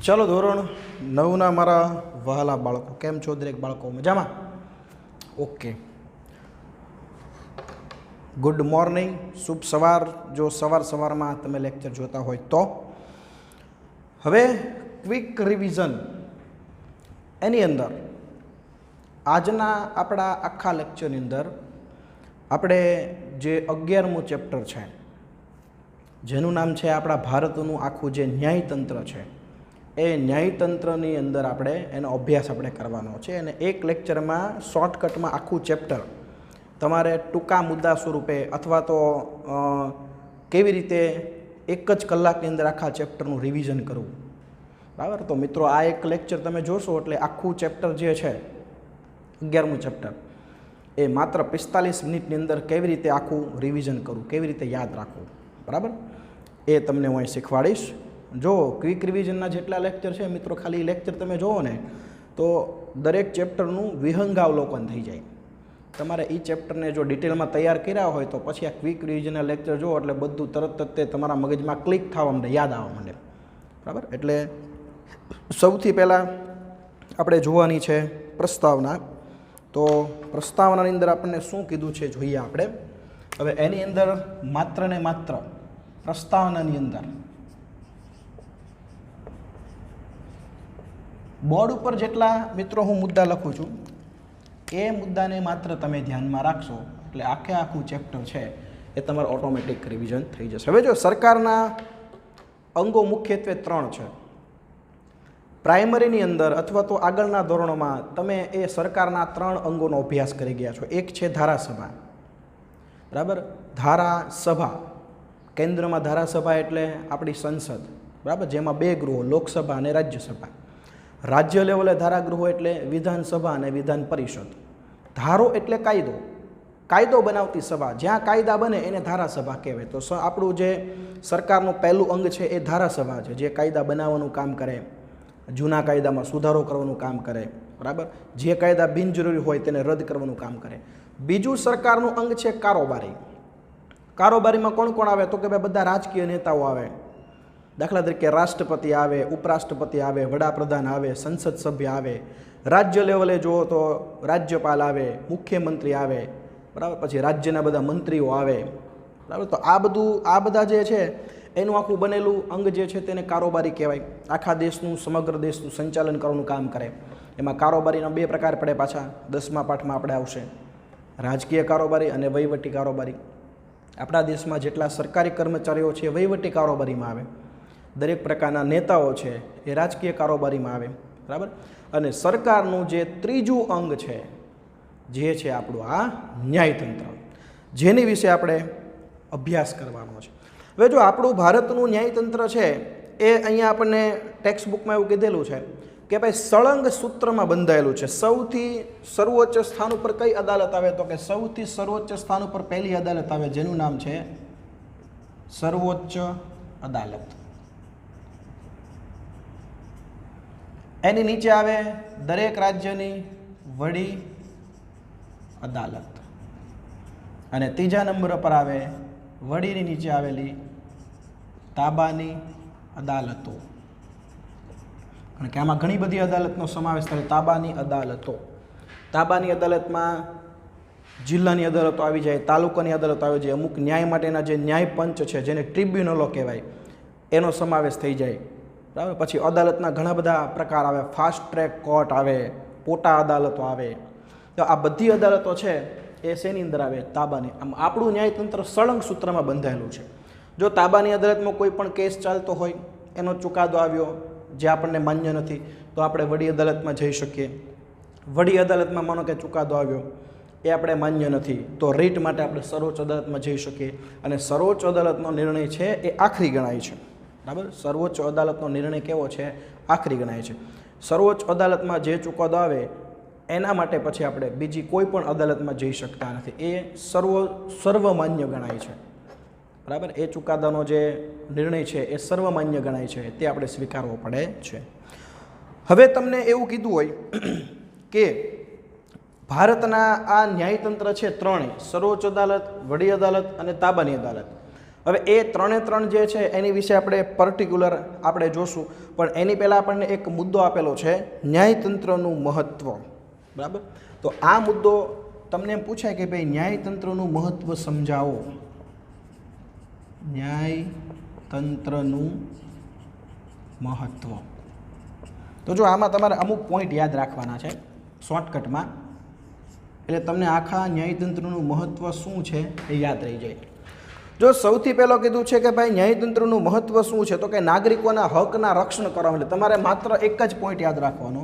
ચાલો ધોરણ 9ના મારા વહાલા બાળકો, કેમ છો દરેક બાળકો? મજામાં? ઓકે, ગુડ મોર્નિંગ, શુભ સવાર. જો સવારમાં તમે લેક્ચર જોતા હોય તો હવે ક્વિક રિવિઝન એની અંદર આજના આપણા આખા લેક્ચરની અંદર આપણે જે 11મું ચેપ્ટર છે જેનું નામ છે આપણા ભારતનું આખું જે ન્યાયતંત્ર છે એ ન્યાયતંત્રની અંદર આપણે એનો અભ્યાસ આપણે કરવાનો છે. અને એક લેક્ચરમાં શોર્ટકટમાં આખું ચેપ્ટર તમારે ટૂંકા મુદ્દા સ્વરૂપે અથવા તો કેવી રીતે એક જ કલાકની અંદર આખા ચેપ્ટરનું રિવિઝન કરવું, બરાબર? તો મિત્રો, આ એક લેક્ચર તમે જોશો એટલે આખું ચેપ્ટર જે છે 11મું ચેપ્ટર એ માત્ર 45 મિનિટની અંદર કેવી રીતે આખું રિવિઝન કરવું, કેવી રીતે યાદ રાખવું, બરાબર? એ તમને હું અહીં શીખવાડીશ. જો ક્વિક રિવિઝનના જેટલા લેક્ચર છે મિત્રો, ખાલી લેક્ચર તમે જુઓ ને તો દરેક ચેપ્ટરનું વિહંગાવલોકન થઈ જાય. તમારે એ ચેપ્ટરને જો ડિટેલમાં તૈયાર કર્યા હોય તો પછી આ ક્વિક રિવિઝનના લેક્ચર જુઓ એટલે બધું તરત જ તે તમારા મગજમાં ક્લિક થવા માંડે, યાદ આવવા માંડે, બરાબર? એટલે સૌથી પહેલાં આપણે જોવાની છે પ્રસ્તાવના. તો પ્રસ્તાવનાની અંદર આપણને શું કીધું છે જોઈએ આપણે. હવે એની અંદર માત્ર ને માત્ર પ્રસ્તાવનાની અંદર બોર્ડ ઉપર જેટલા મિત્રો હું મુદ્દા લખું છું એ મુદ્દાને માત્ર તમે ધ્યાનમાં રાખશો એટલે આખું ચેપ્ટર છે એ તમારું ઓટોમેટિક રિવિઝન થઈ જશે. હવે જો સરકારના અંગો મુખ્યત્વે 3 છે. પ્રાઇમરીની અંદર અથવા તો આગળના ધોરણોમાં તમે એ સરકારના 3 અંગોનો અભ્યાસ કરી ગયા છો. એક છે ધારાસભા, બરાબર? ધારાસભા, કેન્દ્રમાં ધારાસભા એટલે આપણી સંસદ, બરાબર? જેમાં 2 ગૃહો, લોકસભા અને રાજ્યસભા. રાજ્ય લેવલે ધારાગૃહો એટલે વિધાનસભા અને વિધાન પરિષદ. ધારો એટલે કાયદો, કાયદો બનાવતી સભા, જ્યાં કાયદા બને એને ધારાસભા કહેવાય. તો આપણું જે સરકારનું પહેલું અંગ છે એ ધારાસભા છે, જે કાયદા બનાવવાનું કામ કરે, જૂના કાયદામાં સુધારો કરવાનું કામ કરે, બરાબર? જે કાયદા બિનજરૂરી હોય તેને રદ કરવાનું કામ કરે. બીજું સરકારનું અંગ છે કારોબારી. કારોબારીમાં કોણ કોણ આવે? તો કે ભાઈ બધા રાજકીય નેતાઓ આવે. દાખલા તરીકે રાષ્ટ્રપતિ આવે, ઉપરાષ્ટ્રપતિ આવે, વડાપ્રધાન આવે, સંસદ સભ્ય આવે. રાજ્ય લેવલે જુઓ તો રાજ્યપાલ આવે, મુખ્યમંત્રી આવે, બરાબર? પછી રાજ્યના બધા મંત્રીઓ આવે, બરાબર? તો આ બધા જે છે એનું આખું બનેલું અંગ જે છે તેને કારોબારી કહેવાય. આખા દેશનું, સમગ્ર દેશનું સંચાલન કરવાનું કામ કરે. એમાં કારોબારીના 2 પ્રકાર પડે પાછા, 10મા પાઠમાં આપણે આવશે. રાજકીય કારોબારી અને વહીવટી કારોબારી. આપણા દેશમાં જેટલા સરકારી કર્મચારીઓ છે એ વહીવટી કારોબારીમાં આવે. દરેક પ્રકારના નેતાઓ છે એ રાજકીય કારોબારીમાં આવે, બરાબર? અને સરકારનું જે 3જું અંગ છે જે છે આપણું આ ન્યાયતંત્ર, જેની વિશે આપણે અભ્યાસ કરવાનો છે. હવે જો આપણું ભારતનું ન્યાયતંત્ર છે એ અહીંયા આપણને ટેક્સ્ટ બુકમાં એવું કીધેલું છે કે ભાઈ સળંગ સૂત્રમાં બંધાયેલું છે. સૌથી સર્વોચ્ચ સ્થાન ઉપર કઈ અદાલત આવે? તો કે સૌથી સર્વોચ્ચ સ્થાન ઉપર પહેલી અદાલત આવે જેનું નામ છે સર્વોચ્ચ અદાલત. એની નીચે આવે દરેક રાજ્યની વડી અદાલત અને 3જા નંબર પર આવે વડીની નીચે આવેલી તાબાની અદાલતો. કારણ કે આમાં ઘણી બધી અદાલતનો સમાવેશ થાય. તાબાની અદાલતો, તાબાની અદાલતમાં જિલ્લાની અદાલતો આવી જાય, તાલુકાની અદાલતો આવી જાય, અમુક ન્યાય માટેના જે ન્યાય પંચ છે જેને ટ્રિબ્યુનલો કહેવાય એનો સમાવેશ થઈ જાય, બરાબર? પછી અદાલતના ઘણા બધા પ્રકાર આવે. ફાસ્ટ ટ્રેક કોર્ટ આવે, પોટા અદાલતો આવે. તો આ બધી અદાલતો છે એ શેની અંદર આવે? તાબાની. આમ આપણું ન્યાયતંત્ર સળંગ સૂત્રમાં બંધાયેલું છે. જો તાબાની અદાલતમાં કોઈ પણ કેસ ચાલતો હોય, એનો ચુકાદો આવ્યો જે આપણને માન્ય નથી, તો આપણે વડી અદાલતમાં જઈ શકીએ. વડી અદાલતમાં માનો કે ચુકાદો આવ્યો એ આપણે માન્ય નથી, તો રીટ માટે આપણે સર્વોચ્ચ અદાલતમાં જઈ શકીએ. અને સર્વોચ્ચ અદાલતનો નિર્ણય છે એ આખરી ગણાય છે, બરાબર? સર્વોચ્ચ અદાલતનો નિર્ણય કેવો છે? આખરી ગણાય છે. સર્વોચ્ચ અદાલતમાં જે ચુકાદો આવે એના માટે પછી આપણે બીજી કોઈ પણ અદાલતમાં જઈ શકતા નથી. એ સર્વમાન્ય ગણાય છે, બરાબર? એ ચુકાદાનો જે નિર્ણય છે એ સર્વમાન્ય ગણાય છે, તે આપણે સ્વીકારવો પડે છે. હવે તમને એવું કીધું હોય કે ભારતના આ ન્યાયતંત્ર છે 3, સર્વોચ્ચ અદાલત, વડી અદાલત અને તાબાની અદાલત, હવે એ ત્રણે ત્રણ જે છે એની વિશે આપણે પર્ટિક્યુલર આપણે જોશું, પણ એની પહેલાં આપણને એક મુદ્દો આપેલો છે ન્યાયતંત્રનું મહત્ત્વ, બરાબર. તો આ મુદ્દો તમને એમ પૂછાય કે ભાઈ ન્યાયતંત્રનું મહત્ત્વ સમજાવો. ન્યાયતંત્રનું મહત્ત્વ. તો જો આમાં તમારે અમુક પોઈન્ટ યાદ રાખવાના છે શોર્ટકટમાં, એટલે તમને આખા ન્યાયતંત્રનું મહત્ત્વ શું છે એ યાદ રહી જાય. જો સૌથી પહેલો કીધું છે કે ભાઈ ન્યાયતંત્રનું મહત્ત્વ શું છે, તો કે નાગરિકોના હકના રક્ષણ કરવા માટે. તમારે માત્ર એક જ પોઈન્ટ યાદ રાખવાનો,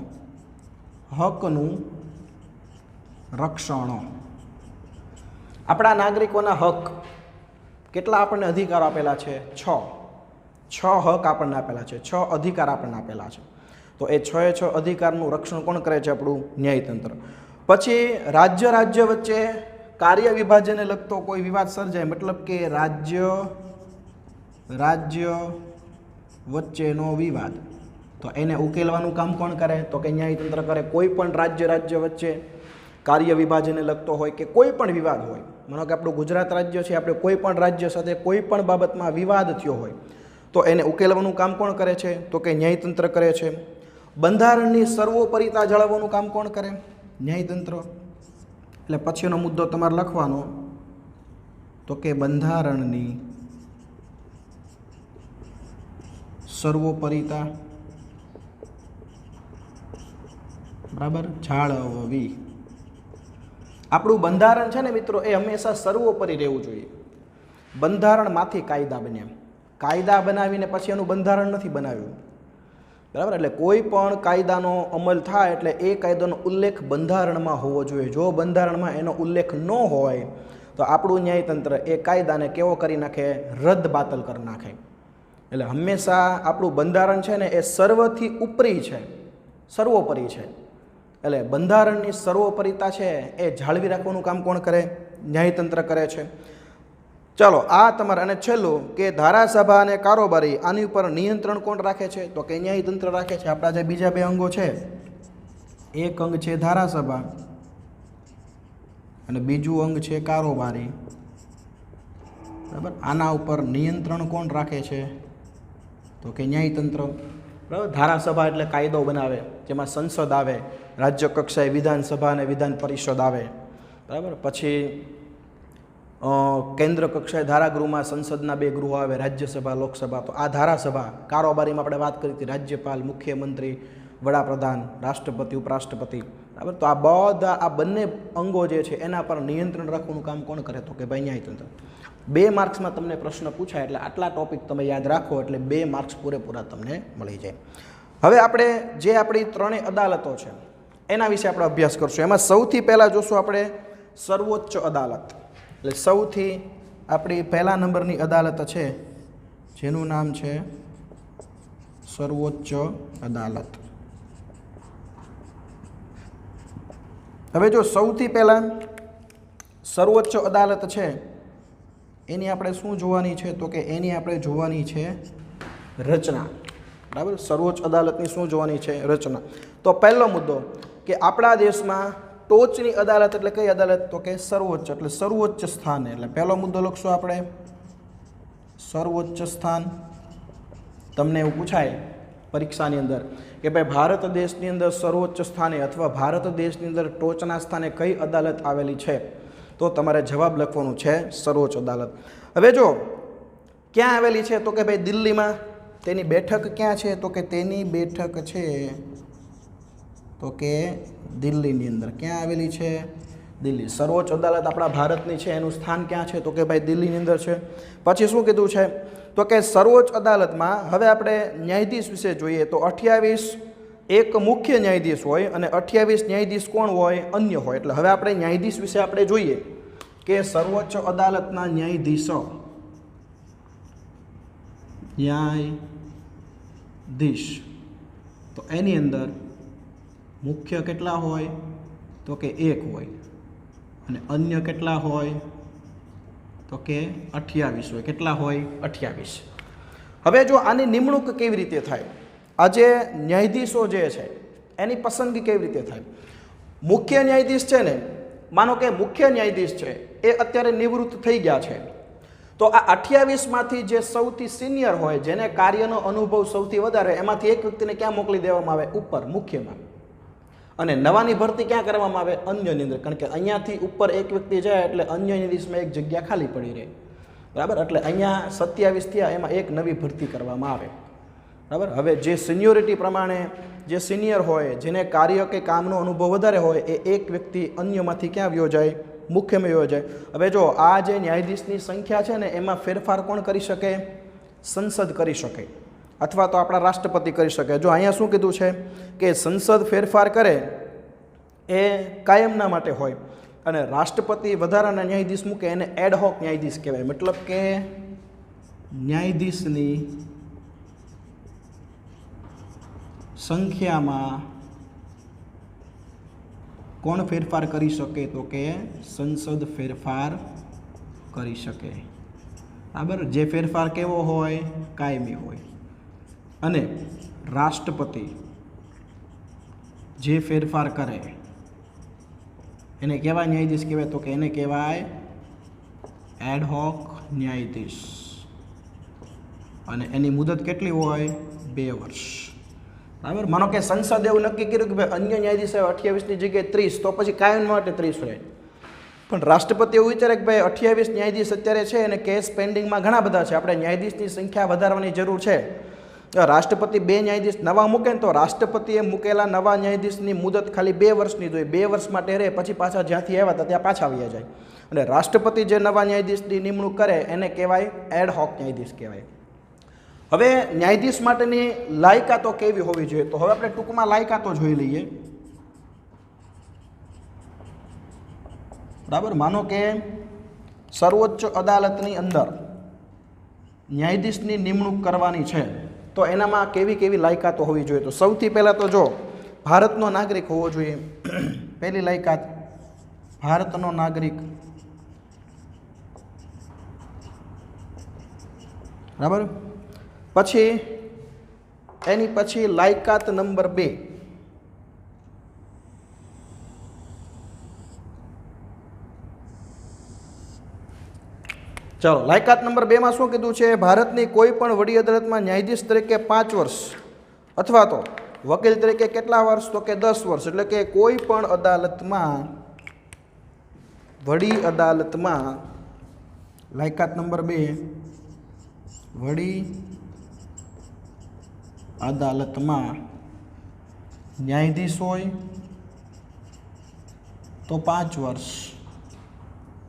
હકનું રક્ષણ. આપણા નાગરિકોના હક કેટલા આપણને અધિકાર આપેલા છે? 6 હક આપણને આપેલા છે, 6 અધિકાર આપણને આપેલા છે. તો એ 6 અધિકારનું રક્ષણ કોણ કરે છે? આપણું ન્યાયતંત્ર. પછી રાજ્ય વચ્ચે કાર્ય વિભાજનને લગતો કોઈ વિવાદ સર્જાય, મતલબ કે રાજ્ય વચ્ચેનો વિવાદ, તો એને ઉકેલવાનું કામ કોણ કરે? તો કે ન્યાયતંત્ર કરે. કોઈ પણ રાજ્ય વચ્ચે કાર્ય વિભાજનને લગતો હોય કે કોઈ પણ વિવાદ હોય, માનો કે આપણું ગુજરાત રાજ્ય છે, આપણે કોઈ પણ રાજ્ય સાથે કોઈ પણ બાબતમાં વિવાદ થયો હોય તો એને ઉકેલવાનું કામ કોણ કરે છે? તો કે ન્યાયતંત્ર કરે છે. બંધારણની સર્વોપરિતા જાળવવાનું કામ કોણ કરે? ન્યાયતંત્ર. એટલે પછીનો મુદ્દો તમારે લખવાનો, તો કે બંધારણની સર્વોપરિતા, બરાબર, જાળવવી. આપણું બંધારણ છે ને મિત્રો, એ હંમેશા સર્વોપરી રહેવું જોઈએ. બંધારણમાંથી કાયદા બન્યા, કાયદા બનાવીને પછી એનું બંધારણ નથી બનાવ્યું, બરાબર. એટલે કોઈ પણ કાયદાનો અમલ થાય એટલે એ કાયદાનો ઉલ્લેખ બંધારણમાં હોવો જોઈએ. જો બંધારણમાં એનો ઉલ્લેખ ન હોય તો આપણું ન્યાયતંત્ર એ કાયદાને કેવો કરી નાખે? રદ બાતલ કરી નાખે. એટલે હંમેશા આપણું બંધારણ છે ને એ સર્વથી ઉપરી છે, સર્વોપરી છે. એટલે બંધારણની સર્વોપરિતા છે એ જાળવી રાખવાનું કામ કોણ કરે? ન્યાયતંત્ર કરે છે. ચાલો આ તમારે, અને છેલ્લું કે ધારાસભા અને કારોબારી, આની ઉપર નિયંત્રણ કોણ રાખે છે? તો કે ન્યાયતંત્ર રાખે છે. આપણા જે બીજા 2 અંગો છે, એક અંગ છે ધારાસભા અને બીજું અંગ છે કારોબારી, બરાબર. આના ઉપર નિયંત્રણ કોણ રાખે છે? તો કે ન્યાયતંત્ર, બરાબર. ધારાસભા એટલે કાયદો બનાવે, જેમાં સંસદ આવે, રાજ્ય કક્ષાએ વિધાનસભા અને વિધાન પરિષદ આવે, બરાબર. પછી કેન્દ્ર કક્ષાએ ધારાગૃહમાં સંસદના 2 ગૃહો આવે, રાજ્યસભા, લોકસભા. તો આ ધારાસભા. કારોબારીમાં આપણે વાત કરી હતી રાજ્યપાલ, મુખ્યમંત્રી, વડાપ્રધાન, રાષ્ટ્રપતિ, ઉપરાષ્ટ્રપતિ, બરાબર. તો આ બધા આ બંને અંગો જે છે એના પર નિયંત્રણ રાખવાનું કામ કોણ કરે? તો કે ભાઈ ન્યાયતંત્ર. 2 માર્ક્સમાં તમને પ્રશ્ન પૂછાય એટલે આટલા ટોપિક તમે યાદ રાખો એટલે 2 માર્ક્સ પૂરેપૂરા તમને મળી જાય. હવે આપણે જે આપણી 3 અદાલતો છે એના વિશે આપણે અભ્યાસ કરશું. એમાં સૌથી પહેલાં જોશું આપણે સર્વોચ્ચ અદાલત. એટલે સૌથી આપણી પહેલા નંબરની અદાલત છે જેનું નામ છે સર્વોચ્ચ અદાલત. હવે જો સૌથી પહેલાં સર્વોચ્ચ અદાલત છે એની આપણે શું જોવાની છે? તો કે એની આપણે જોવાની છે રચના, બરાબર. સર્વોચ્ચ અદાલતની શું જોવાની છે? રચના. તો પહેલો મુદ્દો કે આપણા દેશમાં ટોચની અદાલત એટલે કઈ અદાલત? તો કે સર્વોચ્ચ, એટલે સર્વોચ્ચ સ્થાન. એટલે પહેલો મુદ્દો લખશું આપણે સર્વોચ્ચ સ્થાન. તમને એવું પૂછાય પરીક્ષાની અંદર કે ભાઈ ભારત દેશની અંદર સર્વોચ્ચ સ્થાને અથવા ભારત દેશની અંદર ટોચના સ્થાને કઈ અદાલત આવેલી છે? તો તમારે જવાબ લખવાનું છે સર્વોચ્ચ અદાલત. હવે જો ક્યાં આવેલી છે? તો કે ભાઈ દિલ્હીમાં. તેની બેઠક ક્યાં છે? તો કે તેની બેઠક છે તો કે દિલ્હીની અંદર. ક્યાં આવેલી છે? દિલ્હી. સર્વોચ્ચ અદાલત આપણા ભારતની છે, એનું સ્થાન ક્યાં છે? તો કે ભાઈ દિલ્હીની અંદર છે. પછી શું કીધું છે? તો કે સર્વોચ્ચ અદાલતમાં હવે આપણે ન્યાયાધીશ વિશે જોઈએ તો 28 એક મુખ્ય ન્યાયાધીશ હોય અને 28 ન્યાયાધીશ કોણ હોય? અન્ય હોય. એટલે હવે આપણે ન્યાયાધીશ વિશે આપણે જોઈએ કે સર્વોચ્ચ અદાલતના ન્યાયાધીશો, ન્યાયાધીશ, તો એની અંદર મુખ્ય કેટલા હોય? તો કે 1 હોય. અને અન્ય કેટલા હોય? તો કે 28 હોય. કેટલા હોય? 28. હવે જો આની નિમણૂક કેવી રીતે થાય? આ જે ન્યાયાધીશો જે છે એની પસંદગી કેવી રીતે થાય? મુખ્ય ન્યાયાધીશ છે ને, માનો કે મુખ્ય ન્યાયાધીશ છે એ અત્યારે નિવૃત્ત થઈ ગયા છે, તો આ 28માંથી જે સૌથી સિનિયર હોય, જેને કાર્યનો અનુભવ સૌથી વધારે, એમાંથી એક વ્યક્તિને ક્યાં મોકલી દેવામાં આવે? ઉપર, મુખ્યમાં. અને નવાની ભરતી ક્યાં કરવામાં આવે? અન્યની અંદર. કારણ કે અહીંયાથી ઉપર એક વ્યક્તિ જાય એટલે અન્ય ન્યાયાધીશમાં એક જગ્યા ખાલી પડી રહે, બરાબર. એટલે અહીંયા 27 થયા, એમાં એક નવી ભરતી કરવામાં આવે, બરાબર. હવે જે સિનિયોરિટી પ્રમાણે જે સિનિયર હોય, જેને કાર્ય કે કામનો અનુભવ વધારે હોય, એ એક વ્યક્તિ અન્યમાંથી ક્યાં વ્યો જાય? મુખ્યમાં વ્યો જાય. હવે જો આ જે ન્યાયાધીશની સંખ્યા છે ને, એમાં ફેરફાર કોણ કરી શકે? સંસદ કરી શકે, અથવા તો આપણા રાષ્ટ્રપતિ કરી શકે. જો અહીંયા શું કીધું છે કે સંસદ ફેરફાર કરે એ કાયમના માટે હોય, અને રાષ્ટ્રપતિ વધારાના ન્યાયાધીશ મૂકે એને એડહોક ન્યાયાધીશ કહેવાય. મતલબ કે ન્યાયાધીશની સંખ્યામાં કોણ ફેરફાર કરી શકે? તો કે સંસદ ફેરફાર કરી શકે, બરાબર. જે ફેરફાર કેવો હોય? કાયમી હોય. અને રાષ્ટ્રપતિ જે ફેરફાર કરે એને કેવા ન્યાયાધીશ કહેવાય? તો કે એને કહેવાય એડહોક ન્યાયાધીશ. અને એની મુદત કેટલી હોય? 2 વર્ષ, બરાબર. માનો કે સંસદે એવું નક્કી કર્યું કે ભાઈ અન્ય ન્યાયાધીશ 28ની જગ્યાએ 30, તો પછી કાયમ માટે 30 રહે. પણ રાષ્ટ્રપતિ એવું વિચારે કે ભાઈ 28 ન્યાયાધીશ અત્યારે છે અને કેસ પેન્ડિંગમાં ઘણા બધા છે, આપણે ન્યાયાધીશની સંખ્યા વધારવાની જરૂર છે. રાષ્ટ્રપતિ 2 ન્યાયાધીશ નવા મૂકે ને, તો રાષ્ટ્રપતિએ મૂકેલા નવા ન્યાયાધીશની મુદત ખાલી 2 વર્ષની જોઈએ. 2 વર્ષ માટે રહે, પછી પાછા જ્યાંથી આવ્યા હતા ત્યાં પાછા આવ્યા જાય. અને રાષ્ટ્રપતિ જે નવા ન્યાયાધીશની નિમણૂક કરે એને કહેવાય એડહોક ન્યાયાધીશ કહેવાય. હવે ન્યાયાધીશ માટેની લાયકાતો કેવી હોવી જોઈએ? તો હવે આપણે ટૂંકમાં લાયકાતો જોઈ લઈએ, બરાબર. માનો કે સર્વોચ્ચ અદાલતની અંદર ન્યાયાધીશની નિમણૂક કરવાની છે, તો એનામાં કેવી કેવી લાયકાતો હોવી જોઈએ? તો સૌથી પહેલાં તો જો ભારતનો નાગરિક હોવો જોઈએ. પહેલી લાયકાત ભારતનો નાગરિક, બરાબર. પછી એની પછી લાયકાત નંબર 2, ચાલો લાયકાત નંબર 2માં શું કીધું છે? ભારતની કોઈ પણ વડી અદાલતમાં ન્યાયાધીશ તરીકે 5 વર્ષ અથવા તો વકીલ તરીકે કેટલા વર્ષ? તો કે 10 વર્ષ. એટલે કે કોઈ પણ અદાલતમાં, વડી અદાલતમાં, લાયકાત નંબર 2, વડી અદાલતમાં ન્યાયાધીશ હોય તો 5 વર્ષ,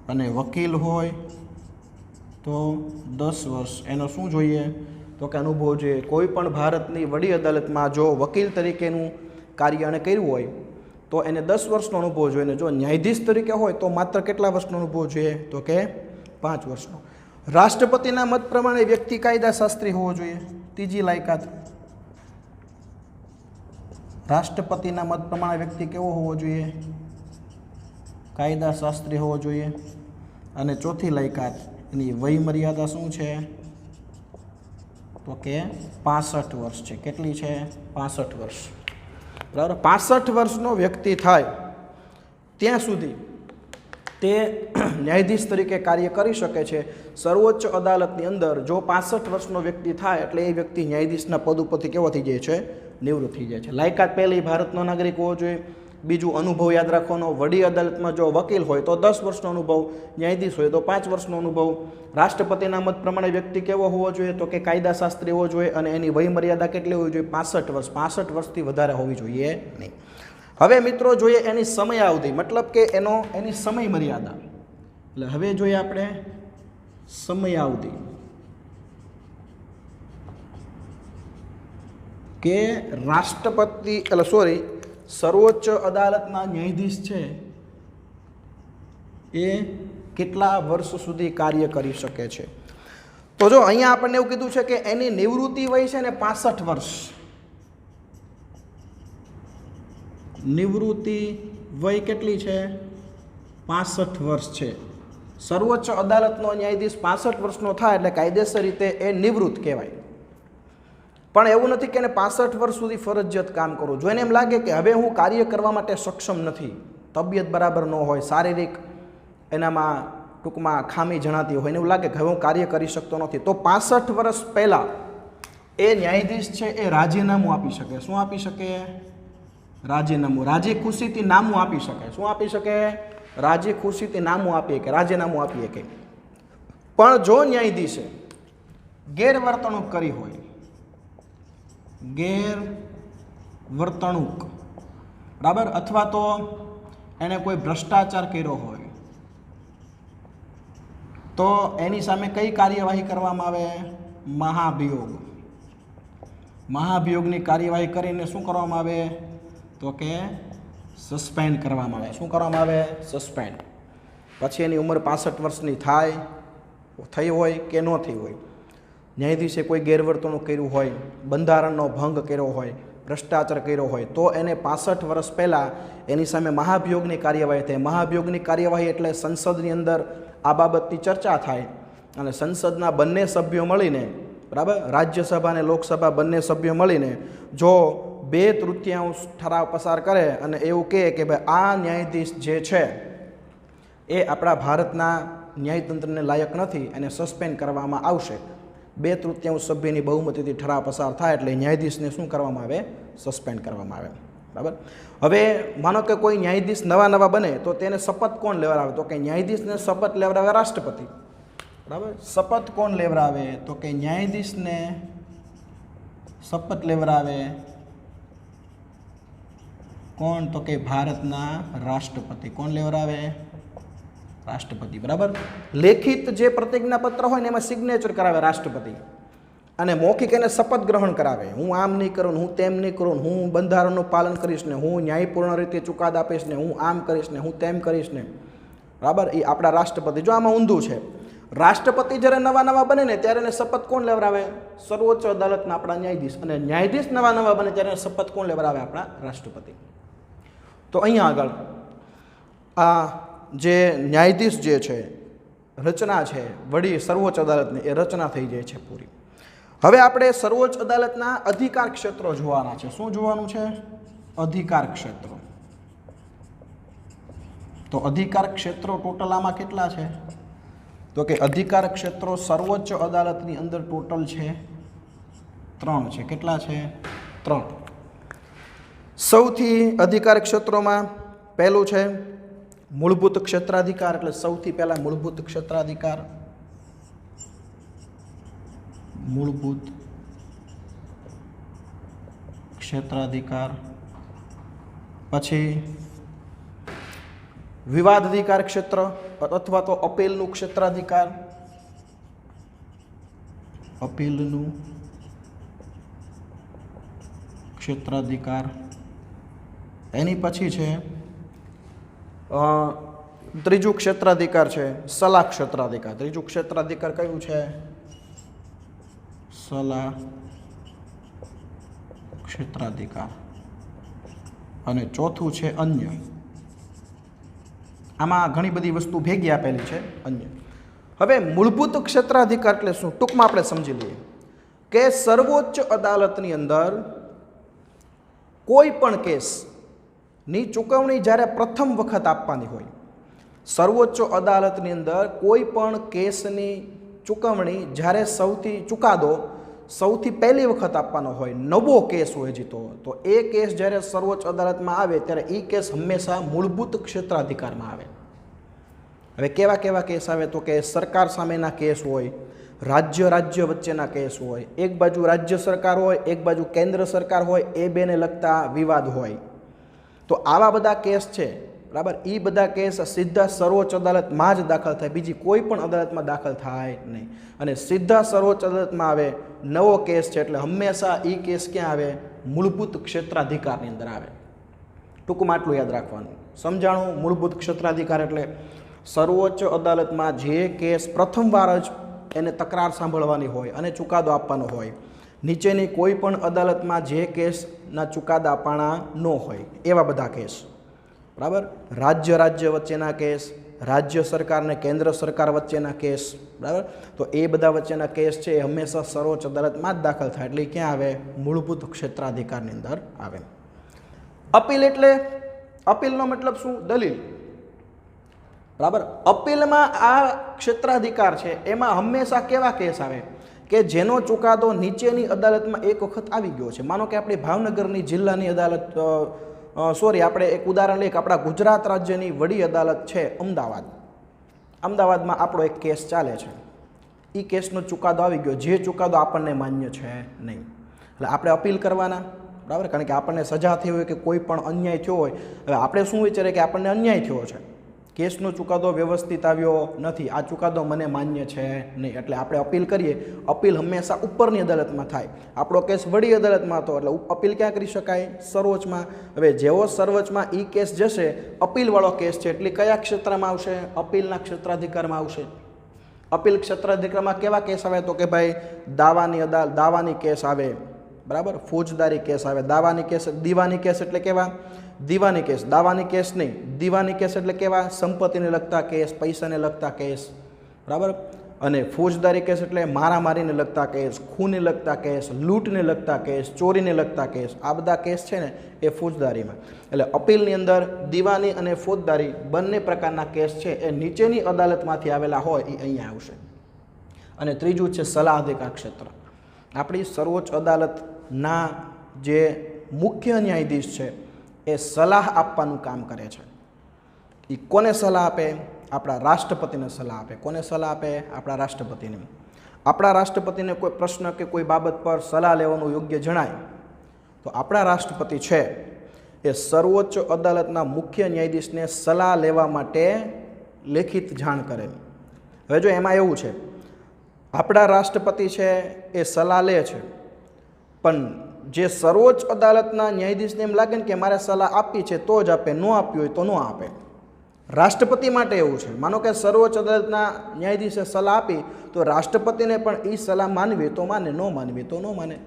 અને વકીલ હોય તો 10 વર્ષ. એનો શું જોઈએ? તો કે અનુભવ જોઈએ. કોઈ પણ ભારતની વડી અદાલતમાં જો વકીલ તરીકેનું કાર્ય એણે કર્યું હોય તો એને 10 વર્ષનો અનુભવ જોઈએ. ને જો ન્યાયાધીશ તરીકે હોય તો માત્ર કેટલા વર્ષનો અનુભવ જોઈએ? તો કે 5 વર્ષનો. રાષ્ટ્રપતિના મત પ્રમાણે વ્યક્તિ કાયદાશાસ્ત્રી હોવો જોઈએ. ત્રીજી લાયકાત, રાષ્ટ્રપતિના મત પ્રમાણે વ્યક્તિ કેવો હોવો જોઈએ? કાયદાશાસ્ત્રી હોવો જોઈએ. અને ચોથી લાયકાત, એની વય મર્યાદા શું છે? તો કે 65 વર્ષ છે. કેટલી છે? 65 વર્ષ, બરાબર. 65 વર્ષનો વ્યક્તિ થાય ત્યાં સુધી તે ન્યાયાધીશ તરીકે કાર્ય કરી શકે છે. સર્વોચ્ચ અદાલતની અંદર જો 65 વર્ષનો વ્યક્તિ થાય એટલે એ વ્યક્તિ ન્યાયાધીશના પદ ઉપરથી કેવો થઈ જાય છે? નિવૃત્ત થઈ જાય છે. લાયકાત પહેલી ભારતનો નાગરિક હોવો જોઈએ. બીજું અનુભવ યાદ રાખવાનો, વડી અદાલતમાં જો વકીલ હોય તો 10 વર્ષનો અનુભવ, ન્યાયાધીશ હોય તો 5 વર્ષનો અનુભવ. રાષ્ટ્રપતિના મત પ્રમાણે વ્યક્તિ કેવો હોવો જોઈએ? તો કે કાયદાશાસ્ત્રી હોવો જોઈએ. અને એની વય મર્યાદા કેટલી હોવી જોઈએ? 65 વર્ષ. 65 વર્ષથી વધારે હોવી જોઈએ નહીં. હવે મિત્રો જોઈએ એની સમયાવધિ, મતલબ કે એની સમય મર્યાદા. એટલે હવે જોઈએ આપણે સમયાવધિ, કે રાષ્ટ્રપતિ સર્વોચ્ચ અદાલતના ન્યાયાધીશ છે એ કેટલા વર્ષ સુધી કાર્ય કરી શકે છે? તો જો અહીંયા આપણને એવું કીધું છે કે એની નિવૃત્તિ વય છે ને 65 વર્ષ. નિવૃત્તિ વય કેટલી છે? 65 વર્ષ છે. સર્વોચ્ચ અદાલતનો ન્યાયાધીશ 65 વર્ષનો થાય એટલે કાયદેસર રીતે એ નિવૃત્ત કહેવાય. પણ એવું નથી કે એને 65 વર્ષ સુધી ફરજિયાત કામ કરવું. જો એને એમ લાગે કે હવે હું કાર્ય કરવા માટે સક્ષમ નથી, તબિયત બરાબર ન હોય, શારીરિક એનામાં ટૂંકમાં ખામી જણાતી હોય ને એવું લાગે કે હવે હું કાર્ય કરી શકતો નથી, તો 65 વર્ષ પહેલાં એ ન્યાયાધીશ છે એ રાજીનામું આપી શકે. શું આપી શકે? રાજીનામું. રાજી ખુશીથી નામું આપી શકે. શું આપી શકે? રાજી ખુશીથી નામું આપી શકે, રાજીનામું આપી શકે. પણ જો ન્યાયાધીશે ગેરવર્તણૂક કરી હોય, ગેરવર્તણૂક, બરાબર, અથવા તો એણે કોઈ ભ્રષ્ટાચાર કર્યો હોય, તો એની સામે કઈ કાર્યવાહી કરવામાં આવે? મહાભિયોગ. મહાભિયોગની કાર્યવાહી કરીને શું કરવામાં આવે? તો કે સસ્પેન્ડ કરવામાં આવે. શું કરવામાં આવે? સસ્પેન્ડ. પછી એની ઉંમર 65 વર્ષની થઈ હોય કે ન થઈ હોય, ન્યાયાધીશે કોઈ ગેરવર્તણૂક કર્યું હોય, બંધારણનો ભંગ કર્યો હોય, ભ્રષ્ટાચાર કર્યો હોય, તો એને 65 વર્ષ પહેલાં એની સામે મહાભિયોગની કાર્યવાહી થાય. મહાભિયોગની કાર્યવાહી એટલે સંસદની અંદર આ બાબતની ચર્ચા થાય અને સંસદના બંને સભ્યો મળીને, બરાબર, રાજ્યસભા અને લોકસભા બંને સભ્યો મળીને જો 2/3 ઠરાવ પસાર કરે અને એવું કહે કે ભાઈ આ ન્યાયાધીશ જે છે એ આપણા ભારતના ન્યાયતંત્રને લાયક નથી અને સસ્પેન્ડ કરવામાં આવશે, 2/3 સભ્યની બહુમતીથી ઠરાવ પસાર થાય એટલે ન્યાયાધીશને શું કરવામાં આવે? સસ્પેન્ડ કરવામાં આવે. બરાબર. હવે માનો કે કોઈ ન્યાયાધીશ નવા બને તો તેને શપથ કોણ લેવડાવે? તો કે ન્યાયાધીશને શપથ લેવડાવે રાષ્ટ્રપતિ. બરાબર. શપથ કોણ લેવડાવે? તો કે ન્યાયાધીશને શપથ લેવડાવે કોણ? તો કે ભારતના રાષ્ટ્રપતિ. કોણ લેવડાવે? રાષ્ટ્રપતિ. બરાબર. લેખિત જે પ્રતિજ્ઞાપત્ર હોય ને એમાં સિગ્નેચર કરાવે રાષ્ટ્રપતિ, અને મૌખિક એને શપથ ગ્રહણ કરાવે. હું આમ નહીં કરું, હું તેમ નહીં કરું, હું બંધારણનું પાલન કરીશ ને, હું ન્યાયપૂર્ણ રીતે ચુકાદા આપીશ ને, હું આમ કરીશ ને, હું તેમ કરીશ ને. બરાબર. એ આપણા રાષ્ટ્રપતિ. જો આમાં ઊંધું છે, રાષ્ટ્રપતિ જ્યારે નવા બને ને ત્યારે એને શપથ કોણ લેવડાવે? સર્વોચ્ચ અદાલતના આપણા ન્યાયાધીશ. અને ન્યાયાધીશ નવા બને ત્યારે એને શપથ કોણ લેવડાવે? આપણા રાષ્ટ્રપતિ. તો અહીંયા આગળ આ જે ન્યાયાધીશ જે છે રચના છે વડી સર્વોચ્ચ અદાલતની, એ રચના થઈ જાય છે પૂરી. હવે આપણે સર્વોચ્ચ અદાલતના અધિકાર ક્ષેત્રો જોવાના છે. શું જોવાનું છે? અધિકાર ક્ષેત્રો. તો અધિકાર ક્ષેત્રો ટોટલ આમાં કેટલા છે? તો કે અધિકાર ક્ષેત્રો સર્વોચ્ચ અદાલતની અંદર ટોટલ છે 3 છે. કેટલા છે? 3. સૌથી અધિકાર ક્ષેત્રોમાં પહેલું છે મૂળભૂત ક્ષેત્રાધિકાર. એટલે સૌથી પહેલા મૂળભૂત ક્ષેત્રાધિકાર. મૂળભૂત ક્ષેત્રાધિકાર. પછી વિવાદાધિકાર ક્ષેત્ર અથવા તો અપીલનું ક્ષેત્રાધિકાર. અપીલનું ક્ષેત્રાધિકાર. એની પછી છે ત્રીજું ક્ષેત્રાધિકાર છે સલાહ ક્ષેત્રાધિકાર. ત્રીજું ક્ષેત્રાધિકાર કયું છે? સલાહ ક્ષેત્રાધિકાર. અને ચોથું છે અન્ય. આમાં ઘણી બધી વસ્તુ ભેગી આપેલી છે અન્ય. હવે મૂળભૂત ક્ષેત્રાધિકાર એટલે શું? ટૂંકમાં આપણે સમજી લઈએ કે સર્વોચ્ચ અદાલતની અંદર કોઈ પણ કેસની ચૂકવણી જ્યારે પ્રથમ વખત આપવાની હોય, સર્વોચ્ચ અદાલતની અંદર કોઈ પણ કેસની ચૂકવણી જ્યારે ચુકાદો સૌથી પહેલી વખત આપવાનો હોય, નવો કેસ હોય જીતો, તો એ કેસ જ્યારે સર્વોચ્ચ અદાલતમાં આવે ત્યારે એ કેસ હંમેશા મૂળભૂત ક્ષેત્રાધિકારમાં આવે. હવે કેવા કેવા કેસ આવે? તો કે સરકાર સામેના કેસ હોય, રાજ્ય વચ્ચેના કેસ હોય, એક બાજુ રાજ્ય સરકાર હોય, એક બાજુ કેન્દ્ર સરકાર હોય, એ બેને લગતા વિવાદ હોય. તો આવા બધા કેસ છે, બરાબર. એ બધા કેસ સીધા સર્વોચ્ચ અદાલતમાં જ દાખલ થાય, બીજી કોઈ પણ અદાલતમાં દાખલ થાય નહીં. અને સીધા સર્વોચ્ચ અદાલતમાં આવે નવો કેસ છે એટલે હંમેશા એ કેસ ક્યાં આવે? મૂળભૂત ક્ષેત્રાધિકારની અંદર આવે. ટૂંકમાં આટલું યાદ રાખવાનું. સમજાણું? મૂળભૂત ક્ષેત્રાધિકાર એટલે સર્વોચ્ચ અદાલતમાં જે કેસ પ્રથમવાર જ એને તકરાર સાંભળવાની હોય અને ચુકાદો આપવાનો હોય, નીચેની કોઈ પણ અદાલતમાં જે કેસના ચુકાદા આપવાના ન હોય એવા બધા કેસ, બરાબર. રાજ્ય વચ્ચેના કેસ, રાજ્ય સરકાર અને કેન્દ્ર સરકાર વચ્ચેના કેસ, બરાબર. તો એ બધા વચ્ચેના કેસ છે એ હંમેશા સર્વોચ્ચ અદાલતમાં જ દાખલ થાય. એટલે ક્યાં આવે? મૂળભૂત ક્ષેત્રાધિકારની અંદર આવે. અપીલ એટલે અપીલનો મતલબ શું? દલીલ. બરાબર. અપીલમાં આ ક્ષેત્રાધિકાર છે એમાં હંમેશા કેવા કેસ આવે કે જેનો ચુકાદો નીચેની અદાલતમાં એક વખત આવી ગયો છે. માનો કે આપણી ભાવનગરની જિલ્લાની અદાલત, સોરી આપણે એક ઉદાહરણ લઈએ કે આપણા ગુજરાત રાજ્યની વડી અદાલત છે અમદાવાદ. અમદાવાદમાં આપણો એક કેસ ચાલે છે. એ કેસનો ચુકાદો આવી ગયો, જે ચુકાદો આપણને માન્ય છે નહીં, એટલે આપણે અપીલ કરવાના. બરાબર, કારણ કે આપણને સજા થઈ હોય કે કોઈ પણ અન્યાય થયો હોય. હવે આપણે શું વિચારીએ કે આપણને અન્યાય થયો છે, કેસનો ચુકાદો વ્યવસ્થિત આવ્યો નથી, આ ચુકાદો મને માન્ય છે નહીં, એટલે આપણે અપીલ કરીએ. અપીલ હંમેશા ઉપરની અદાલતમાં થાય. આપણો કેસ વડી અદાલતમાં હતો એટલે અપીલ ક્યાં કરી શકાય? સર્વોચ્ચમાં. હવે જેવો સર્વોચ્ચમાં એ કેસ જશે, અપીલવાળો કેસ છે એટલે કયા ક્ષેત્રમાં આવશે? અપીલના ક્ષેત્રાધિકારમાં આવશે. અપીલ ક્ષેત્રાધિકારમાં કેવા કેસ આવે? તો કે ભાઈ દાવાની કેસ આવે, બરાબર, ફોજદારી કેસ આવે. દાવાની કેસ, દીવાની કેસ એટલે કેવા? દીવાની કેસ. દાવાની કેસ નહીં, દીવાની કેસ એટલે કેવા? સંપત્તિને લગતા કેસ, પૈસાને લગતા કેસ, બરાબર. અને ફોજદારી કેસ એટલે મારામારીને લગતા કેસ, ખૂનને લગતા કેસ, લૂંટને લગતા કેસ, ચોરીને લગતા કેસ. આ બધા કેસ છે ને એ ફોજદારીમાં. એટલે અપીલની અંદર દીવાની અને ફોજદારી બંને પ્રકારના કેસ છે એ નીચેની અદાલતમાંથી આવેલા હોય એ અહીંયા આવશે. અને ત્રીજું છે સલાહ અધિકાર ક્ષેત્ર. આપણી સર્વોચ્ચ અદાલતના જે મુખ્ય ન્યાયાધીશ છે એ સલાહ આપવાનું કામ કરે છે. એ કોને સલાહ આપે? આપણા રાષ્ટ્રપતિને સલાહ આપે. કોને સલાહ આપે? આપણા રાષ્ટ્રપતિને. આપણા રાષ્ટ્રપતિને કોઈ પ્રશ્ન કે કોઈ બાબત પર સલાહ લેવાનું યોગ્ય જણાય તો આપણા રાષ્ટ્રપતિ છે એ સર્વોચ્ચ અદાલતના મુખ્ય ન્યાયાધીશને સલાહ લેવા માટે લેખિત જાણ કરે. હવે જો એમાં એવું છે, આપણા રાષ્ટ્રપતિ છે એ સલાહ લે છે, પણ જે સર્વોચ્ચ અદાલતના ન્યાયાધીશને એમ લાગે ને કે મારે સલાહ આપી છે તો જ આપે, ન આપી હોય તો ન આપે. રાષ્ટ્રપતિ માટે એવું છે. માનો કે સર્વોચ્ચ અદાલતના ન્યાયાધીશે સલાહ આપી તો રાષ્ટ્રપતિને પણ એ સલાહ માનવી તો માને, ન માનવી તો ન માને.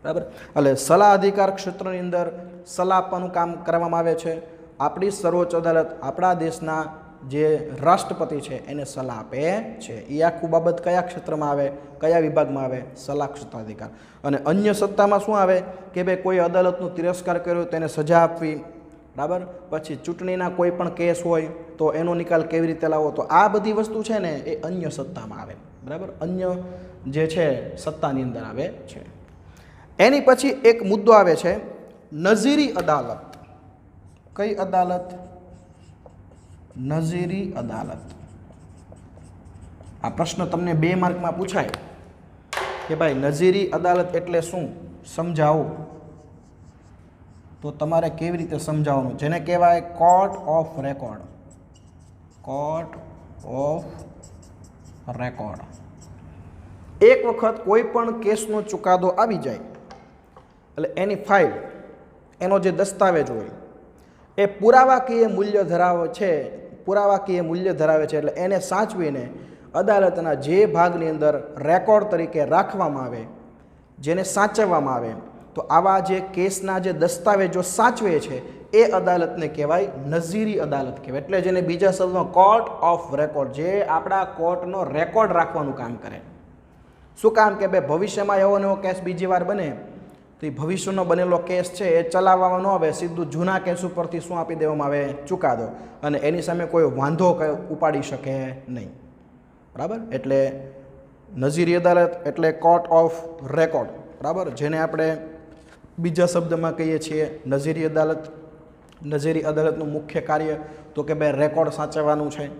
બરાબર. એટલે સલાહ અધિકાર ક્ષેત્રની અંદર સલાહ આપવાનું કામ કરવામાં આવે છે. આપણી સર્વોચ્ચ અદાલત આપણા દેશના જે રાષ્ટ્રપતિ છે એને સલાહ આપે છે. એ આખું બાબત કયા ક્ષેત્રમાં આવે? કયા વિભાગમાં આવે? સલાહ ક્ષેત્રાધિકાર. અને અન્ય સત્તામાં શું આવે કે ભાઈ કોઈ અદાલતનો તિરસ્કાર કર્યો તેને સજા આપવી, બરાબર. પછી ચૂંટણીના કોઈ પણ કેસ હોય તો એનો નિકાલ કેવી રીતે લાવવો, તો આ બધી વસ્તુ છે ને એ અન્ય સત્તામાં આવે, બરાબર. અન્ય જે છે સત્તાની અંદર આવે છે. એની પછી એક મુદ્દો આવે છે નઝીરી અદાલત. કઈ અદાલત? નઝીરી અદાલત. આ પ્રશ્ન તમને 2 માર્કમાં પૂછાય કે ભાઈ નઝીરી અદાલત એટલે શું, સમજાવો. તો તમારે કેવી રીતે સમજાવવાનું? જેને કહેવાય court of record. Court of record. એક વખત કોઈ પણ કેસનો ચુકાદો આવી જાય એટલે એની ફાઇલ, એનો જે દસ્તાવેજ હોય એ પુરાવાકીય મૂલ્ય ધરાવે છે. પુરાવાકીય મૂલ્ય ધરાવે છે એટલે એને સાચવીને અદાલતના જે ભાગની અંદર રેકોર્ડ તરીકે રાખવામાં આવે, જેને સાચવવામાં આવે, તો આવા જે કેસના જે દસ્તાવેજો સાચવે છે એ અદાલતને કહેવાય નઝીરી અદાલત કહેવાય. એટલે જેને બીજા શબ્દમાં કોર્ટ ઓફ રેકોર્ડ, જે આપણા કોર્ટનો રેકોર્ડ રાખવાનું કામ કરે. શું કામ? કે ભાઈ ભવિષ્યમાં એવો ને એવો કેસ બીજી વાર બને તો એ ભવિષ્યનો બનેલો કેસ છે એ ચલાવવામાં ન આવે, સીધું જૂના કેસ ઉપરથી શું આપી દેવામાં આવે? ચુકાદો. અને એની સામે કોઈ વાંધો ઉપાડી શકે નહીં, બરાબર. એટલે નઝીરી અદાલત એટલે કોર્ટ ઓફ રેકોર્ડ, બરાબર, જેને આપણે બીજા શબ્દમાં કહીએ છીએ નઝીરી અદાલત. નઝીરી અદાલતનું મુખ્ય કાર્ય તો કે ભાઈ રેકોર્ડ સાચવવાનું છે.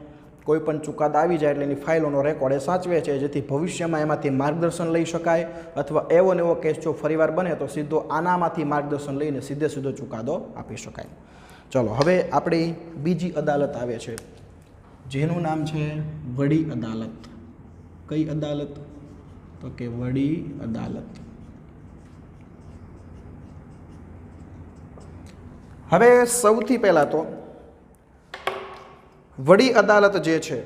કોઈ પણ ચુકાદા આવી જાય એટલે એની ફાઇલોનો રેકોર્ડ એ સાચવે છે, જેથી ભવિષ્યમાં એમાંથી માર્ગદર્શન લઈ શકાય, અથવા એવો ને એવો કેસ જો ફરીવાર બને તો સીધો આનામાંથી માર્ગદર્શન લઈને સીધો ચુકાદો આપી શકાય. ચલો હવે આપણી બીજી અદાલત આવે છે જેનું નામ છે વડી અદાલત. કઈ અદાલત? તો કે વડી અદાલત. હવે સૌથી પહેલાં તો વડી અદાલત જે છે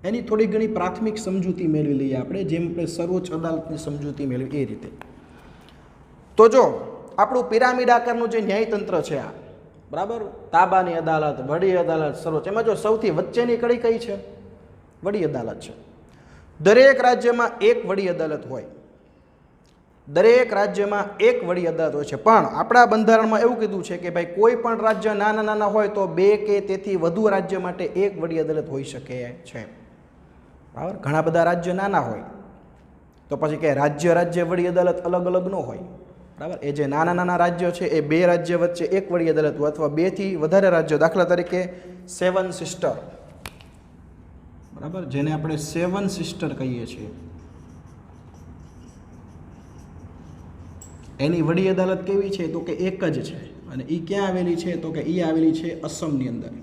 એની થોડી ઘણી પ્રાથમિક સમજૂતી મેળવી લઈએ આપણે, જેમ આપણે સર્વોચ્ચ અદાલતની સમજૂતી મેળવી એ રીતે. તો જો આપણું પિરામિડ આકારનું જે ન્યાયતંત્ર છે આ, બરાબર, તાબાની અદાલત, વડી અદાલત, સર્વોચ્ચ, એમાં જો સૌથી વચ્ચેની કડી કઈ છે? વડી અદાલત છે. દરેક રાજ્યમાં એક વડી અદાલત હોય. દરેક રાજ્યમાં એક વડી અદાલત હોય છે, પણ આપણા બંધારણમાં એવું કીધું છે કે ભાઈ કોઈ પણ રાજ્ય નાના નાના હોય તો 2 કે તેથી વધુ રાજ્ય માટે એક વડી અદાલત હોઈ શકે છે. બરાબર, ઘણા બધા રાજ્ય નાના હોય તો પછી કે રાજ્ય વડી અદાલત અલગ અલગ ન હોય. બરાબર, એ જે નાના નાના રાજ્યો છે એ 2 રાજ્ય વચ્ચે એક વડી અદાલત હોય, અથવા 2 થી વધારે રાજ્યો, દાખલા તરીકે 7 સિસ્ટર, બરાબર, જેને આપણે 7 સિસ્ટર કહીએ છીએ, એની વડી અદાલત કેવી છે તો કે એક જ છે. અને એ ક્યાં આવેલી છે તો કે એ આવેલી છે અસમની અંદર.